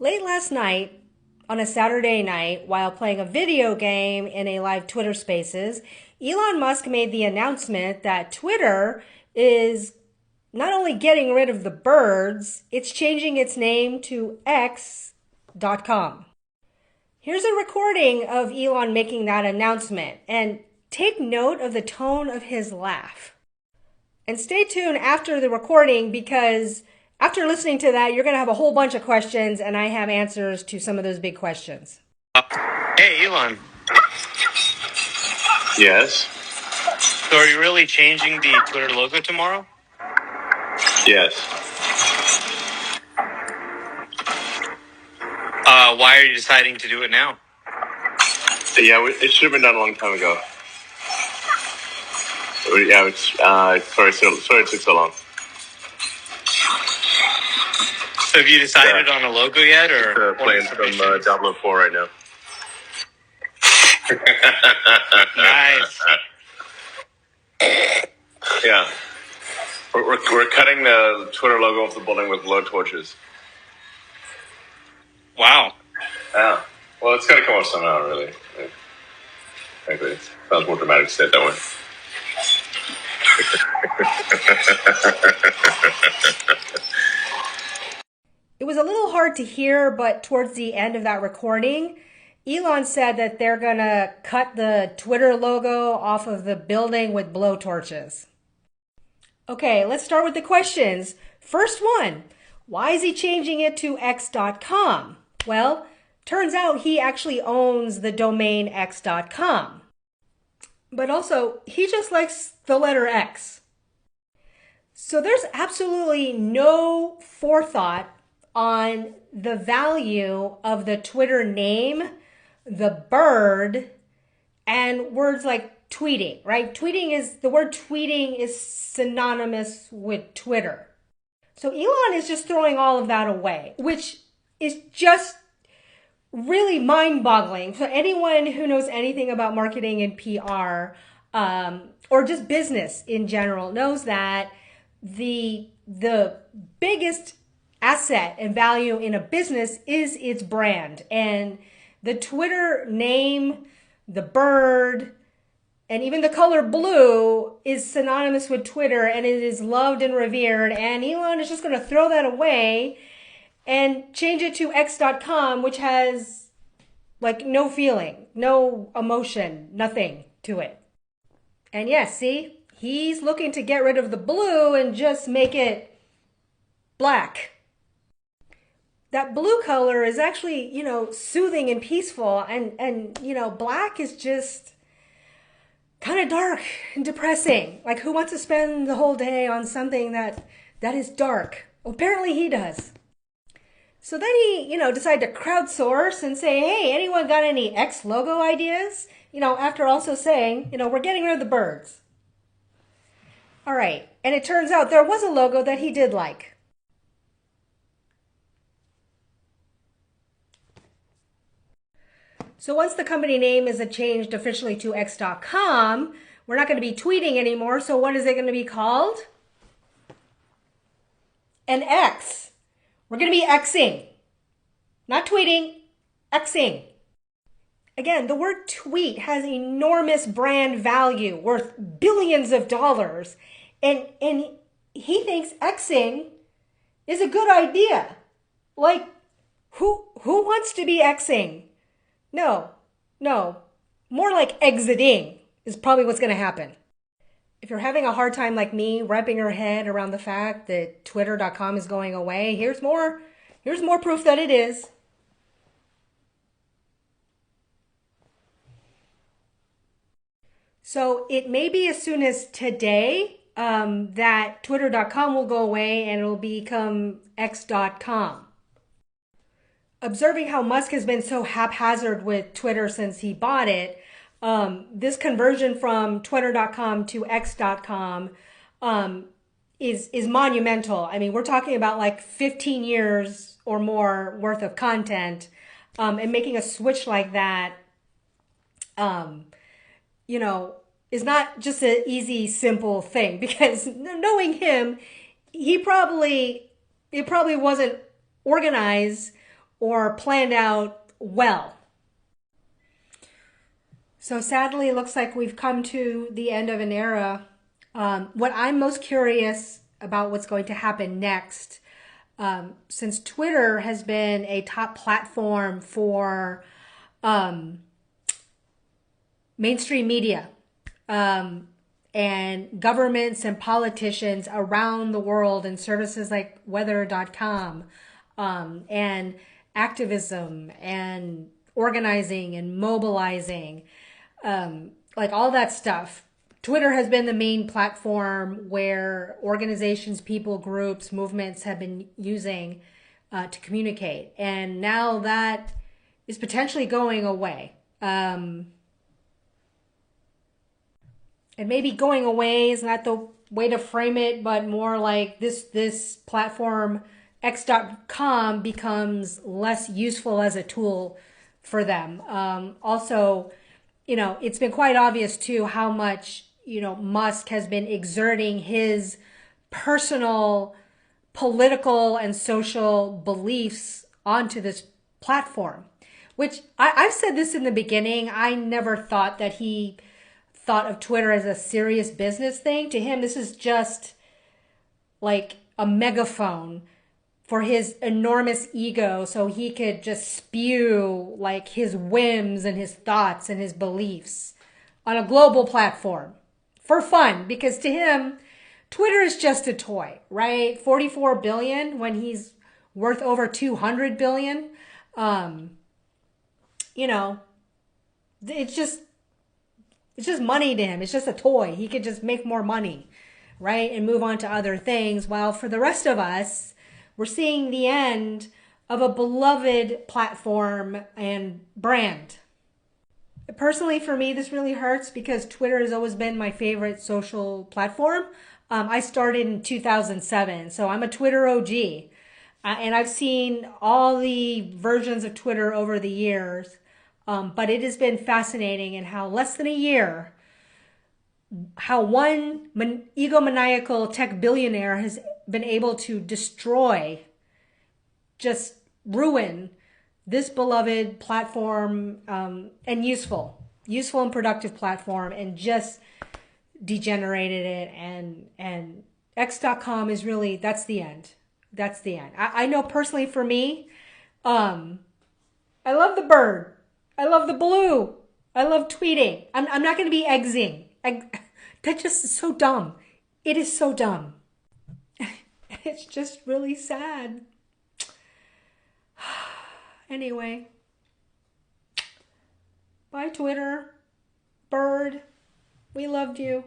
Late last night, on a Saturday night, while playing a video game in a live Twitter Spaces, Elon Musk made the announcement that Twitter is not only getting rid of the birds, it's changing its name to X.com. Here's a recording of Elon making that announcement, and take note of the tone of his laugh. And stay tuned after the recording, because after listening to that, you're going to have a whole bunch of questions, and I have answers to some of those big questions. Hey, Elon. Yes. So are you really changing the Twitter logo tomorrow? Yes. Why are you deciding to do it now? Yeah, it should have been done a long time ago. Yeah, sorry it took so long. So have you decided on a logo yet, or playing some Diablo 4 right now? Nice. Yeah, we're cutting the Twitter logo off the building with blow torches. Wow. Yeah. Well, it's got to come off somehow, really. Frankly, it sounds more dramatic to say it that way. It was a little hard to hear, but towards the end of that recording, Elon said that they're going to cut the Twitter logo off of the building with blowtorches. Okay, let's start with the questions. First one, why is he changing it to X.com? Well, turns out he actually owns the domain X.com. But also, he just likes the letter X. So there's absolutely no forethought on the value of the Twitter name, the bird, and words like tweeting, right? The word tweeting is synonymous with Twitter. So Elon is just throwing all of that away, which is just really mind-boggling. So anyone who knows anything about marketing and PR, or just business in general, knows that the biggest asset and value in a business is its brand. And the Twitter name, the bird, and even the color blue is synonymous with Twitter, and it is loved and revered. And Elon is just going to throw that away and change it to X.com, which has like no feeling, no emotion, nothing to it. And yes, see, he's looking to get rid of the blue and just make it black. That blue color is actually, soothing and peaceful, and black is just kind of dark and depressing. Like, who wants to spend the whole day on something that is dark? Well, apparently he does. So then he, decided to crowdsource and say, hey, anyone got any X logo ideas? After also saying, we're getting rid of the birds. All right. And it turns out there was a logo that he did like. So once the company name is changed officially to X.com, we're not going to be tweeting anymore. So what is it going to be called? An X. We're going to be Xing. Not tweeting, Xing. Again, the word tweet has enormous brand value, worth billions of dollars. And he thinks Xing is a good idea. Like, who wants to be Xing? No. More like exiting is probably what's going to happen. If you're having a hard time like me wrapping your head around the fact that Twitter.com is going away, here's more proof that it is. So it may be as soon as today that Twitter.com will go away and it will become X.com. Observing how Musk has been so haphazard with Twitter since he bought it, this conversion from Twitter.com to X.com is monumental. I mean, we're talking about like 15 years or more worth of content, and making a switch like that, is not just an easy, simple thing. Because knowing him, it probably wasn't organized or planned out well. So sadly, it looks like we've come to the end of an era. What I'm most curious about what's going to happen next, since Twitter has been a top platform for mainstream media, and governments and politicians around the world, and services like weather.com, and activism and organizing and mobilizing, like all that stuff. Twitter has been the main platform where organizations, people, groups, movements have been using to communicate. And now that is potentially going away. And maybe going away is not the way to frame it, but more like this platform, X.com, becomes less useful as a tool for them. Also, it's been quite obvious too how much, Musk has been exerting his personal political and social beliefs onto this platform, which I've said this in the beginning. I never thought that he thought of Twitter as a serious business thing. To him, this is just like a megaphone for his enormous ego, so he could just spew like his whims and his thoughts and his beliefs on a global platform for fun, because to him, Twitter is just a toy, right? 44 billion when he's worth over 200 billion. It's just money to him. It's just a toy. He could just make more money, right? And move on to other things. While for the rest of us, we're seeing the end of a beloved platform and brand. Personally, for me, this really hurts because Twitter has always been my favorite social platform. I started in 2007, so I'm a Twitter OG. And I've seen all the versions of Twitter over the years. But it has been fascinating in how less than a year, how one egomaniacal tech billionaire has been able to destroy, just ruin this beloved platform, and useful and productive platform, and just degenerated it. And X.com is really, that's the end. That's the end. I know personally for me, I love the bird. I love the blue. I love tweeting. I'm not going to be egging. That just is so dumb. It is so dumb. It's just really sad. Anyway. Bye, Twitter. Bird. We loved you.